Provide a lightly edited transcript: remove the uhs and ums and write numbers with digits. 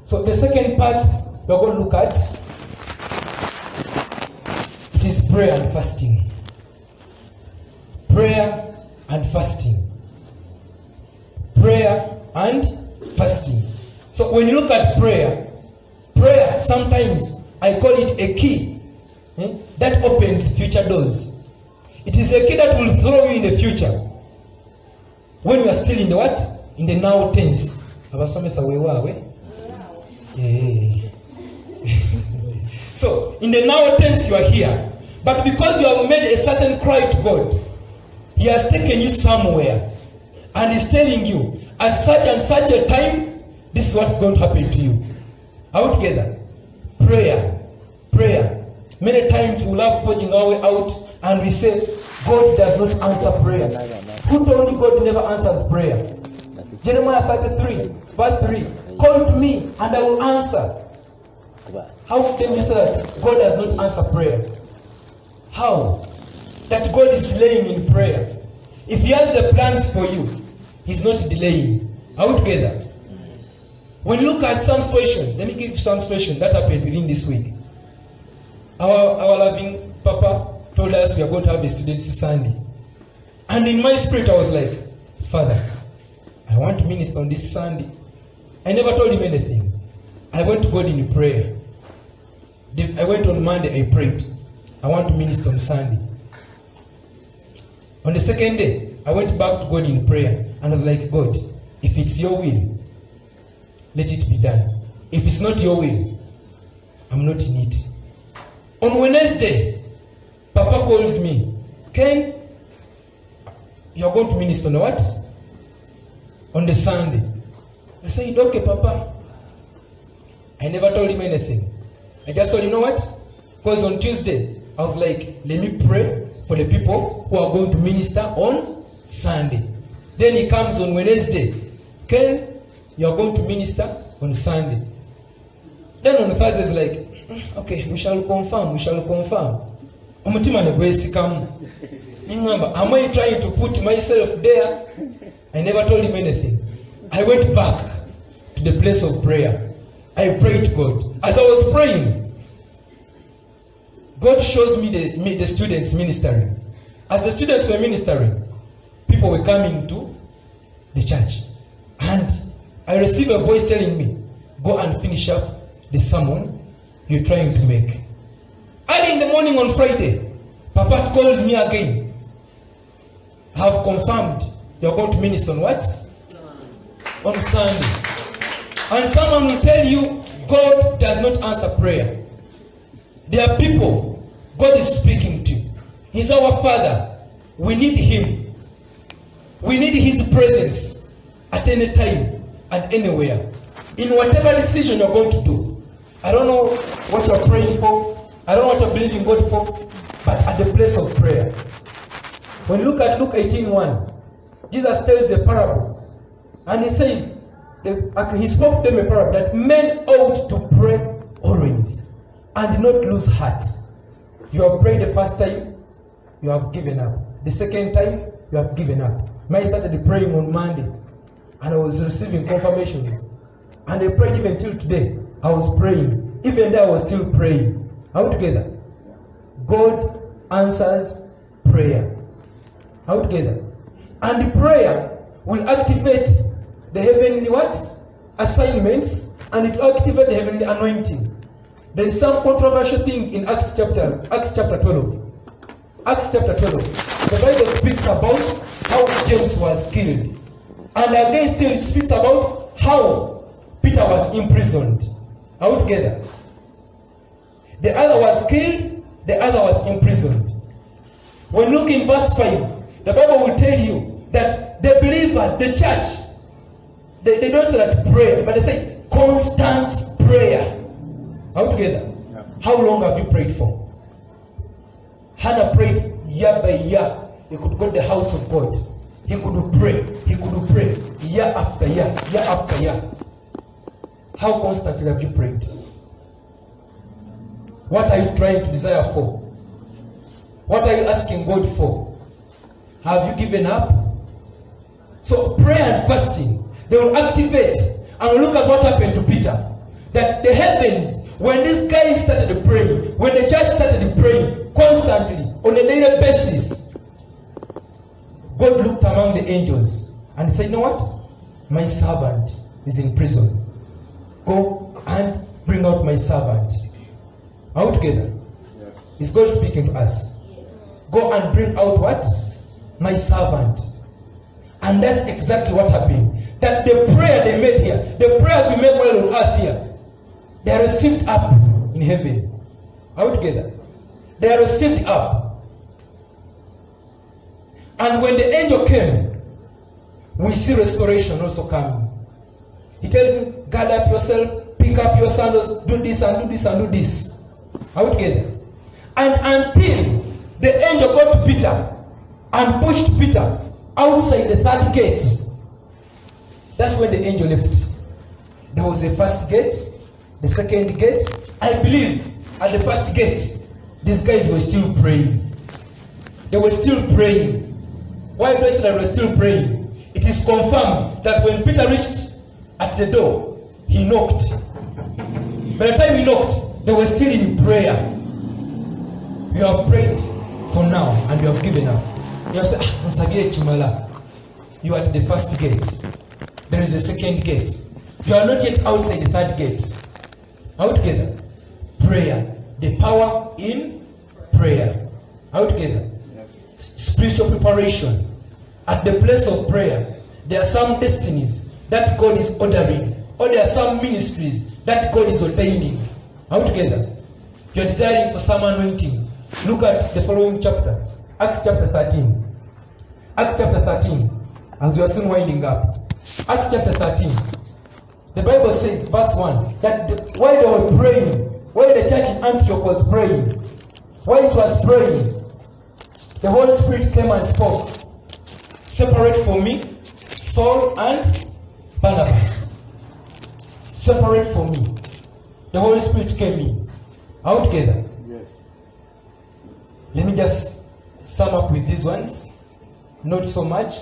So the second part we're going to look at, it is prayer and fasting. Prayer and fasting. Prayer and fasting. So when you look at prayer sometimes I call it a key that opens future doors. It is a key that will throw you in the future when you are still in the what? In the now tense. So in the now tense you are here, but because you have made a certain cry to God, He has taken you somewhere and He's telling you at such and such a time this is what's going to happen to you. Are we together? Prayer. Many times we love forging our way out and we say God does not answer prayer. Who told you God never answers prayer? Jeremiah 33 verse 3. Call to me and I will answer. How can you say that God does not answer prayer? How? That God is delaying in prayer. If He has the plans for you, He's not delaying. Are we together? When you look at some situation, let me give you some situation that happened within this week. Our loving Papa told us we are going to have a students' Sunday. And in my spirit I was like, Father, I want to minister on this Sunday. I never told Him anything. I went to God in prayer. I went on Monday, I prayed. I want to minister on Sunday. On the second day, I went back to God in prayer. And I was like, God, if it's your will, let it be done. If it's not your will, I'm not in it. On Wednesday, Papa calls me. Ken, you're going to minister on what? On the Sunday. I said, okay, Papa. I never told him anything. I just told him, you know what? Because on Tuesday, I was like, let me pray for the people who are going to minister on Sunday. Then he comes on Wednesday. Ken, you are going to minister on Sunday. Then on Thursday, it's like, okay, we shall confirm. Am I trying to put myself there? I never told him anything. I went back to the place of prayer. I prayed to God. As I was praying, God shows me the students ministering. As the students were ministering, people were coming to the church. And I received a voice telling me, go and finish up the sermon you're trying to make. Early in the morning on Friday, Papa calls me again. I have confirmed you're going to minister on what? On Sunday. And someone will tell you, God does not answer prayer. There are people God is speaking to. He's our Father. We need Him. We need His presence at any time and anywhere. In whatever decision you're going to do. I don't know what you're praying for. I don't know what you're believing God for. But at the place of prayer. When you look at Luke 18:1, Jesus tells a parable. And He says, He spoke to them a parable that men ought to pray always and not lose heart. You have prayed the first time, you have given up. The second time, you have given up. I started praying on Monday and I was receiving confirmations. And I prayed even till today. I was praying. Even there I was still praying. Are we together? God answers prayer. Are we together? And the prayer will activate the heavenly what? Assignments, and it will activate the heavenly anointing. There is some controversial thing in Acts chapter 12. Acts chapter 12. The Bible speaks about how James was killed. And again still it speaks about how Peter was imprisoned. Are we together? The other was killed, the other was imprisoned. When you look in verse 5, the Bible will tell you that the believers, the church, they don't say that prayer, but they say constant prayer. Are we together? Yeah. How long have you prayed for? Hannah prayed year by year. He could go to the house of God. He could pray year after year after year. How constantly have you prayed? What are you trying to desire for? What are you asking God for? Have you given up? So prayer and fasting, they will activate. And look at what happened to Peter. that the heavens, when these guys started praying, when the church started praying constantly on a daily basis, God looked among the angels and said, you know what? My servant is in prison. Go and bring out my servant. Are we together? Yes. Is God speaking to us? Go and bring out what? My servant. And that's exactly what happened. That the prayer they made here, the prayers we make while on earth here, they are received up in heaven. Are we together? They are received up. And when the angel came, we see restoration also coming. He tells him, gather up yourself, pick up your sandals, do this and do this and do this. Are we together? And until the angel got to Peter and pushed Peter outside the third gate, that's when the angel left. There was a first gate, the second gate. I believe at the first gate, these guys were still praying. They were still praying. Why do I say that they were still praying? It is confirmed that when Peter reached at the door, he knocked. By the time he knocked, they were still in prayer. You have prayed for now and you have given up. You have said, you are at the first gate. There is a second gate. You are not yet outside the third gate. Are we together? Prayer. The power in prayer. Are we together? Spiritual preparation. At the place of prayer, there are some destinies that God is ordering, or there are some ministries that God is ordaining. Are we together? You are desiring for some anointing. Look at the following chapter, Acts chapter 13. Acts chapter 13, as we are soon winding up. Acts chapter 13. The Bible says, verse 1, that while they were praying, while the church in Antioch was praying, while it was praying, the Holy Spirit came and spoke. Separate for me Saul and Barnabas. Separate for me. The Holy Spirit came in. Are we together? Yes. Let me just sum up with these ones. Not so much.